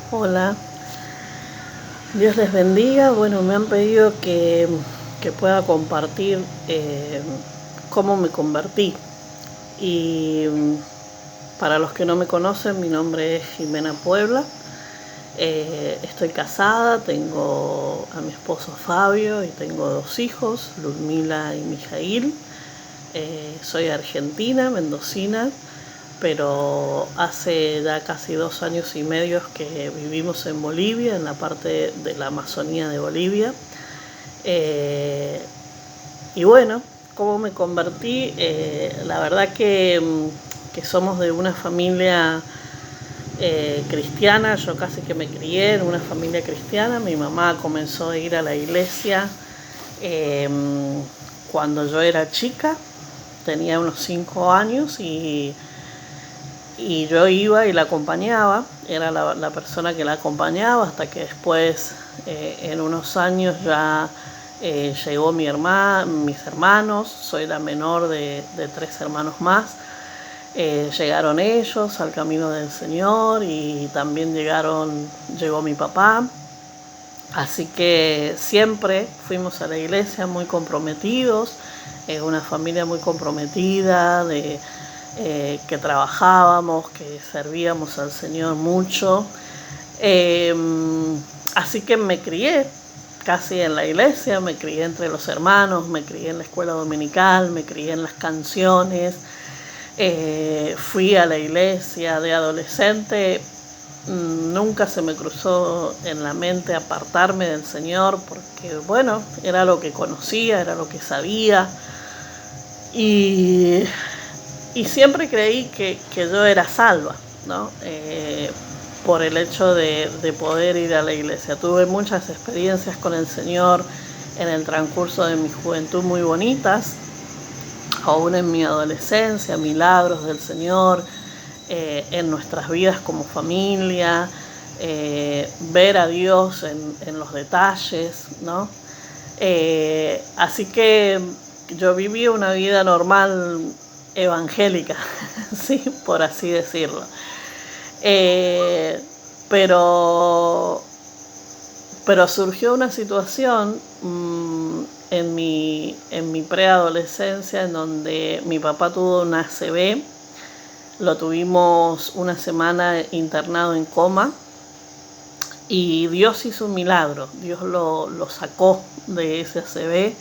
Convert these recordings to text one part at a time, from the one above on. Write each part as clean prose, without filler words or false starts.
Hola, Dios les bendiga. Bueno, me han pedido que pueda compartir cómo me convertí. Y para los que no me conocen, mi nombre es Jimena Puebla. Estoy casada, tengo a mi esposo Fabio y tengo 2 hijos, Ludmila y Mijail. Soy argentina, mendocina, pero hace ya casi 2 años y medio que vivimos en Bolivia, en la parte de la Amazonía de Bolivia. Y bueno, ¿cómo me convertí? La verdad que somos de una familia cristiana. Yo casi que me crié en una familia cristiana. Mi mamá comenzó a ir a la iglesia eh, cuando yo era chica, tenía unos 5 años y yo iba y la acompañaba, era la persona que la acompañaba hasta que después, en unos años ya llegó mis hermanos, soy la menor de 3 hermanos más. Llegaron ellos al camino del Señor y también llegó mi papá. Así que siempre fuimos a la iglesia muy comprometidos, una familia muy comprometida, que trabajábamos, que servíamos al Señor mucho. Eh, Así que me crié casi en la iglesia, me crié entre los hermanos, me crié en la escuela dominical, me crié en las canciones. Fui a la iglesia de adolescente. Nunca se me cruzó en la mente apartarme del Señor porque, bueno, era lo que conocía, era lo que sabía. Y, y siempre creí que yo era salva, ¿no? Por el hecho de poder ir a la iglesia. Tuve muchas experiencias con el Señor en el transcurso de mi juventud muy bonitas, aún en mi adolescencia, milagros del Señor, en nuestras vidas como familia, ver a Dios en los detalles, ¿no? Así que yo viví una vida normal evangélica, sí, por así decirlo. Eh, pero, pero surgió una situación en mi preadolescencia en donde mi papá tuvo una ACV. Lo tuvimos una semana internado en coma y Dios hizo un milagro. Dios lo sacó de ese ACV.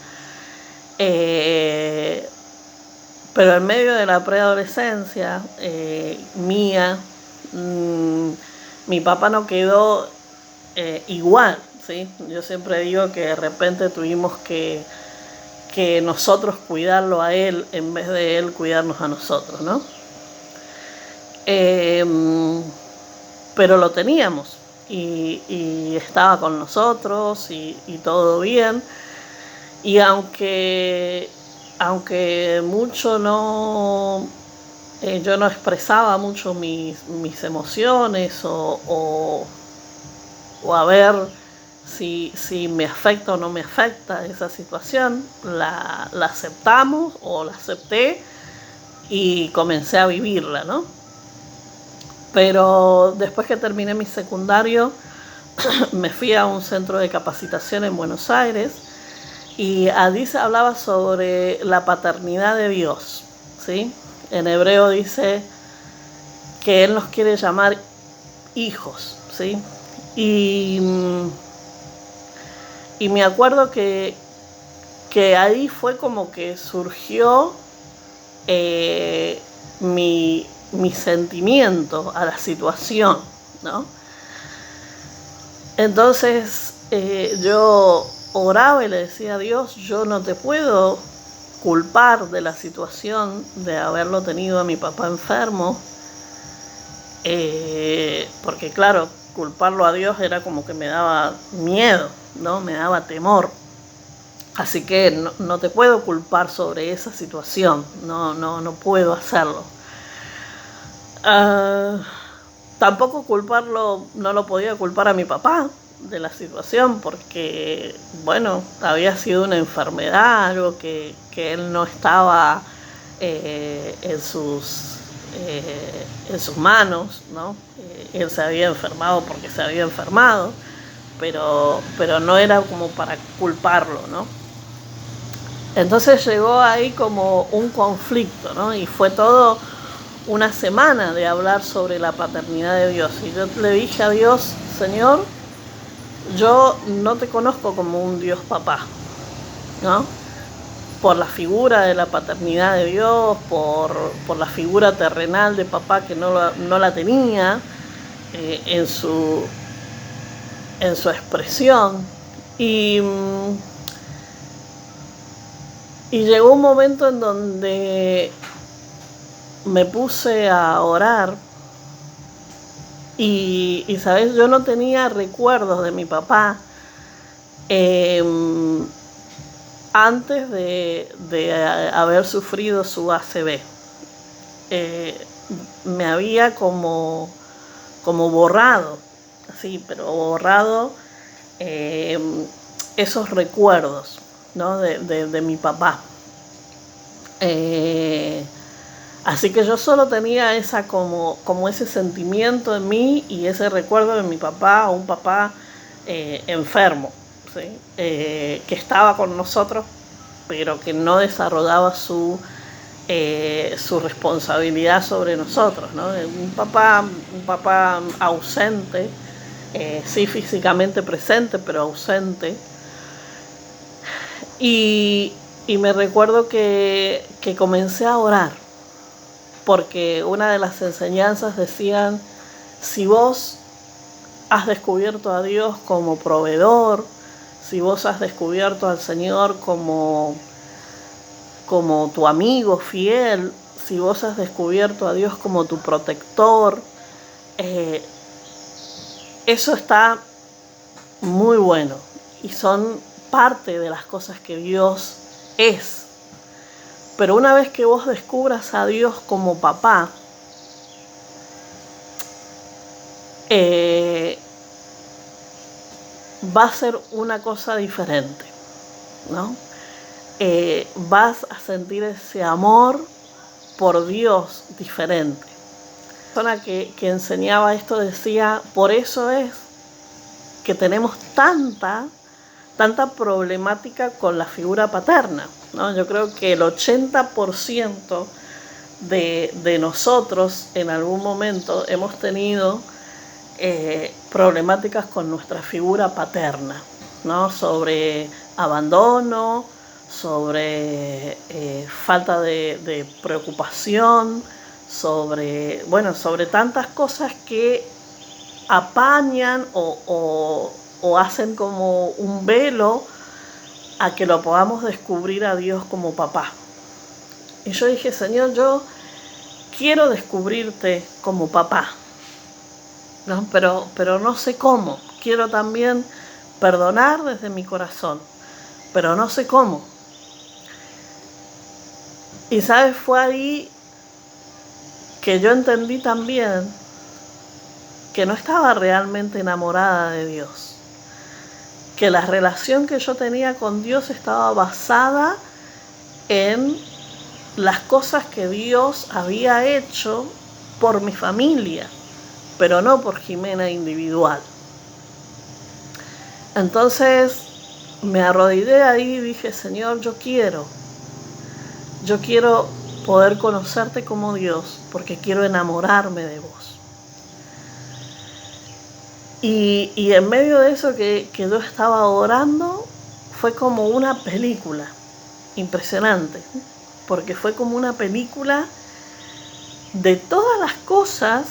Pero en medio de la preadolescencia mía, mi papá no quedó igual, ¿sí? Yo siempre digo que de repente tuvimos que nosotros cuidarlo a él en vez de él cuidarnos a nosotros, ¿no? Pero lo teníamos y estaba con nosotros y todo bien. Y aunque mucho no, yo no expresaba mucho mis emociones o a ver si me afecta o no me afecta esa situación, la aceptamos o la acepté y comencé a vivirla, ¿no? Pero después que terminé mi secundario, me fui a un centro de capacitación en Buenos Aires y allí se hablaba sobre la paternidad de Dios, ¿sí? En hebreo dice que Él nos quiere llamar hijos, ¿sí? Y, y me acuerdo que ahí fue como que surgió mi sentimiento a la situación, ¿no? Entonces yo oraba y le decía a Dios, yo no te puedo culpar de la situación de haberlo tenido a mi papá enfermo, porque claro, culparlo a Dios era como que me daba miedo, ¿no? Me daba temor. Así que no te puedo culpar sobre esa situación, no puedo hacerlo. Tampoco no lo podía culpar a mi papá de la situación porque, bueno, había sido una enfermedad, algo que él no estaba en en sus manos, ¿no? Él se había enfermado porque se había enfermado, pero no era como para culparlo, ¿no? Entonces llegó ahí como un conflicto, ¿no? Y fue todo una semana de hablar sobre la paternidad de Dios. Y yo le dije a Dios, Señor, yo no te conozco como un Dios papá, ¿no? Por la figura de la paternidad de Dios, por la figura terrenal de papá que no la tenía en su expresión. Y llegó un momento en donde me puse a orar y ¿sabes? Yo no tenía recuerdos de mi papá antes de haber sufrido su ACV. Me había como borrado, así, pero borrado esos recuerdos, ¿no? de mi papá. Así que yo solo tenía esa como ese sentimiento en mí y ese recuerdo de mi papá, un papá enfermo, ¿sí? Que estaba con nosotros, pero que no desarrollaba su responsabilidad sobre nosotros, ¿no? Un papá ausente, sí físicamente presente, pero ausente. Y me recuerdo que comencé a orar, porque una de las enseñanzas decían, si vos has descubierto a Dios como proveedor, si vos has descubierto al Señor como tu amigo fiel, si vos has descubierto a Dios como tu protector, eso está muy bueno y son parte de las cosas que Dios es. Pero una vez que vos descubras a Dios como papá, va a ser una cosa diferente, ¿no? Vas a sentir ese amor por Dios diferente. La persona que enseñaba esto decía, por eso es que tenemos tanta problemática con la figura paterna, ¿no? Yo creo que el 80% de nosotros en algún momento hemos tenido problemáticas con nuestra figura paterna, ¿no? Sobre abandono, sobre falta de preocupación, sobre tantas cosas que apañan o hacen como un velo a que lo podamos descubrir a Dios como papá. Y yo dije, Señor, yo quiero descubrirte como papá, ¿no? Pero no sé cómo. Quiero también perdonar desde mi corazón, pero no sé cómo. Y sabes, fue ahí que yo entendí también que no estaba realmente enamorada de Dios, que la relación que yo tenía con Dios estaba basada en las cosas que Dios había hecho por mi familia, pero no por Jimena individual. Entonces me arrodillé ahí y dije, Señor, yo quiero poder conocerte como Dios, porque quiero enamorarme de vos. Y en medio de eso que yo estaba orando, fue como una película impresionante, porque fue como una película de todas las cosas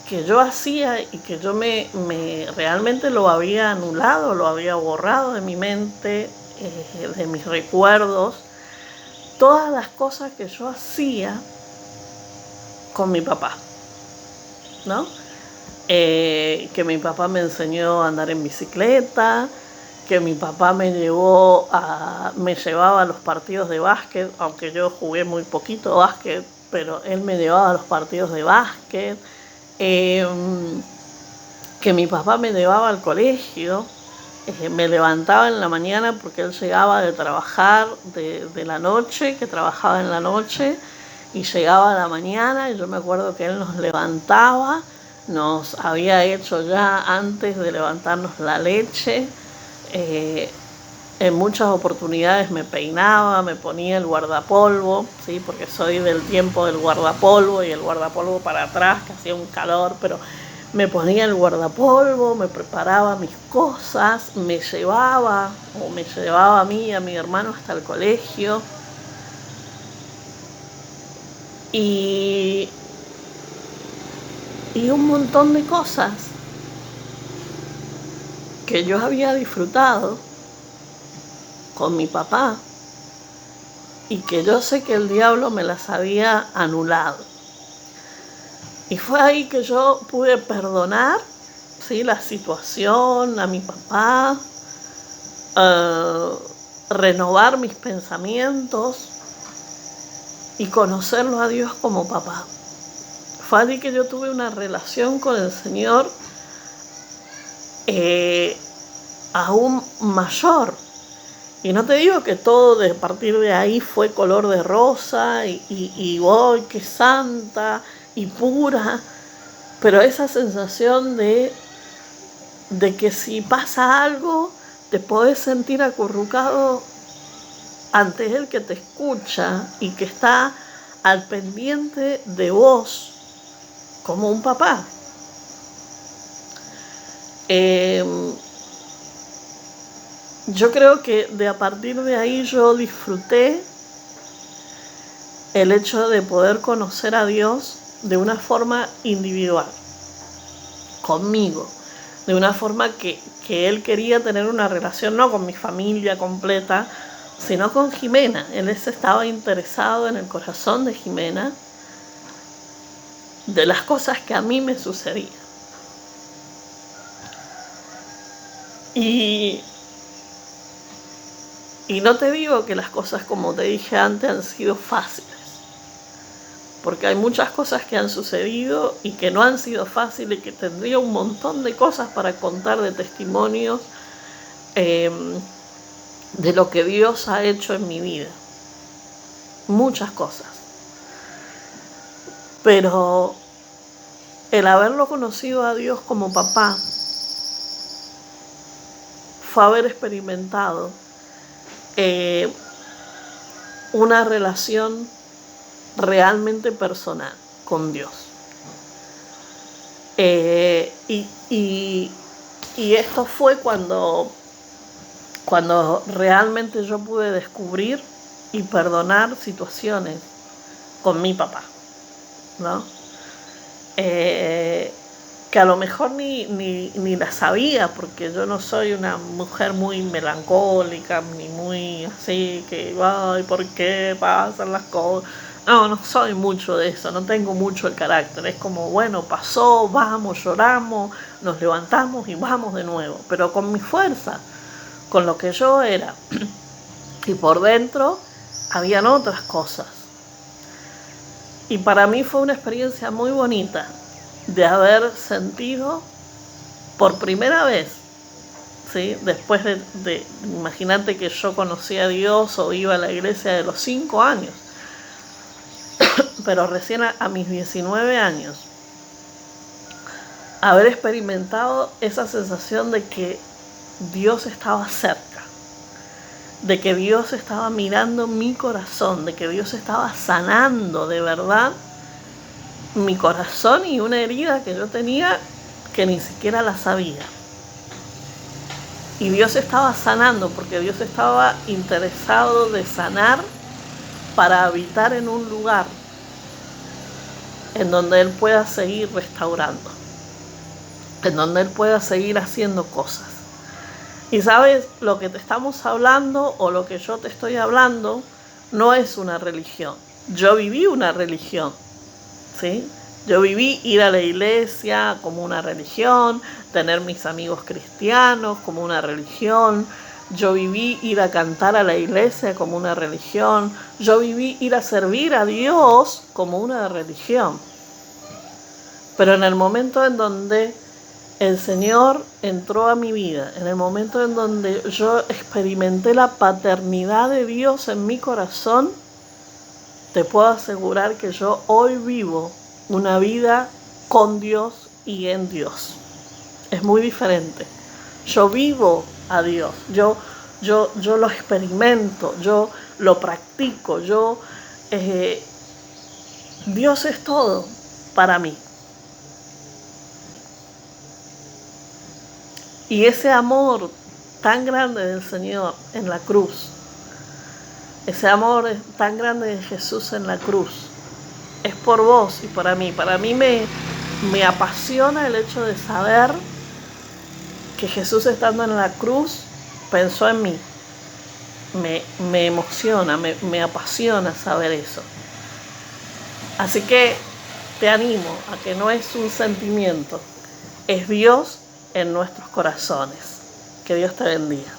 que yo hacía y que yo me realmente lo había anulado, lo había borrado de mi mente, de mis recuerdos, todas las cosas que yo hacía con mi papá, ¿no? Que mi papá me enseñó a andar en bicicleta, que mi papá me llevaba a los partidos de básquet, aunque yo jugué muy poquito básquet, pero él me llevaba a los partidos de básquet, que mi papá me llevaba al colegio, me levantaba en la mañana porque él llegaba de trabajar de la noche, que trabajaba en la noche, y llegaba la mañana y yo me acuerdo que él nos levantaba, nos había hecho ya antes de levantarnos la leche, en muchas oportunidades me peinaba, me ponía el guardapolvo, ¿sí? Porque soy del tiempo del guardapolvo y el guardapolvo para atrás, que hacía un calor, pero me ponía el guardapolvo, me preparaba mis cosas, me llevaba a mí y a mi hermano hasta el colegio. Y un montón de cosas que yo había disfrutado con mi papá y que yo sé que el diablo me las había anulado. Y fue ahí que yo pude perdonar, ¿sí?, la situación, a mi papá, renovar mis pensamientos y conocerlo a Dios como papá. Fue allí que yo tuve una relación con el Señor aún mayor. Y no te digo que todo de partir de ahí fue color de rosa y ¡ay, qué santa y pura! Pero esa sensación de que si pasa algo, te podés sentir acurrucado ante Él que te escucha y que está al pendiente de vos como un papá. Yo creo que a partir de ahí yo disfruté el hecho de poder conocer a Dios de una forma individual, conmigo, de una forma que Él quería tener una relación no con mi familia completa, sino con Jimena. Él estaba interesado en el corazón de Jimena, de las cosas que a mí me sucedían. Y no te digo que las cosas, como te dije antes, han sido fáciles, porque hay muchas cosas que han sucedido y que no han sido fáciles, y que tendría un montón de cosas para contar, de testimonios de lo que Dios ha hecho en mi vida. Muchas cosas. Pero el haberlo conocido a Dios como papá fue haber experimentado una relación realmente personal con Dios. Y esto fue cuando realmente yo pude descubrir y perdonar situaciones con mi papá, ¿no? Que a lo mejor ni la sabía, porque yo no soy una mujer muy melancólica, ni muy así, que, ay, ¿por qué pasan las cosas? No soy mucho de eso, no tengo mucho el carácter. Es como, bueno, pasó, vamos, lloramos, nos levantamos y vamos de nuevo. Pero con mi fuerza, con lo que yo era. Y por dentro habían otras cosas. Y para mí fue una experiencia muy bonita de haber sentido por primera vez, ¿sí?, después de imagínate que yo conocí a Dios o iba a la iglesia de los 5 años, pero recién a mis 19 años, haber experimentado esa sensación de que Dios estaba cerca, de que Dios estaba mirando mi corazón, de que Dios estaba sanando de verdad mi corazón y una herida que yo tenía que ni siquiera la sabía. Y Dios estaba sanando, porque Dios estaba interesado de sanar para habitar en un lugar en donde Él pueda seguir restaurando, en donde Él pueda seguir haciendo cosas. Y sabes, lo que te estamos hablando o lo que yo te estoy hablando no es una religión. Yo viví una religión, ¿sí? Yo viví ir a la iglesia como una religión, tener mis amigos cristianos como una religión. Yo viví ir a cantar a la iglesia como una religión. Yo viví ir a servir a Dios como una religión. Pero en el momento en donde el Señor entró a mi vida, en el momento en donde yo experimenté la paternidad de Dios en mi corazón, te puedo asegurar que yo hoy vivo una vida con Dios y en Dios. Es muy diferente. Yo vivo a Dios, yo lo experimento, yo lo practico, Dios es todo para mí. Y ese amor tan grande del Señor en la cruz, ese amor tan grande de Jesús en la cruz, es por vos y para mí. Para mí me apasiona el hecho de saber que Jesús estando en la cruz pensó en mí. Me emociona, me apasiona saber eso. Así que te animo a que no es un sentimiento, es Dios en nuestros corazones. Que Dios te bendiga.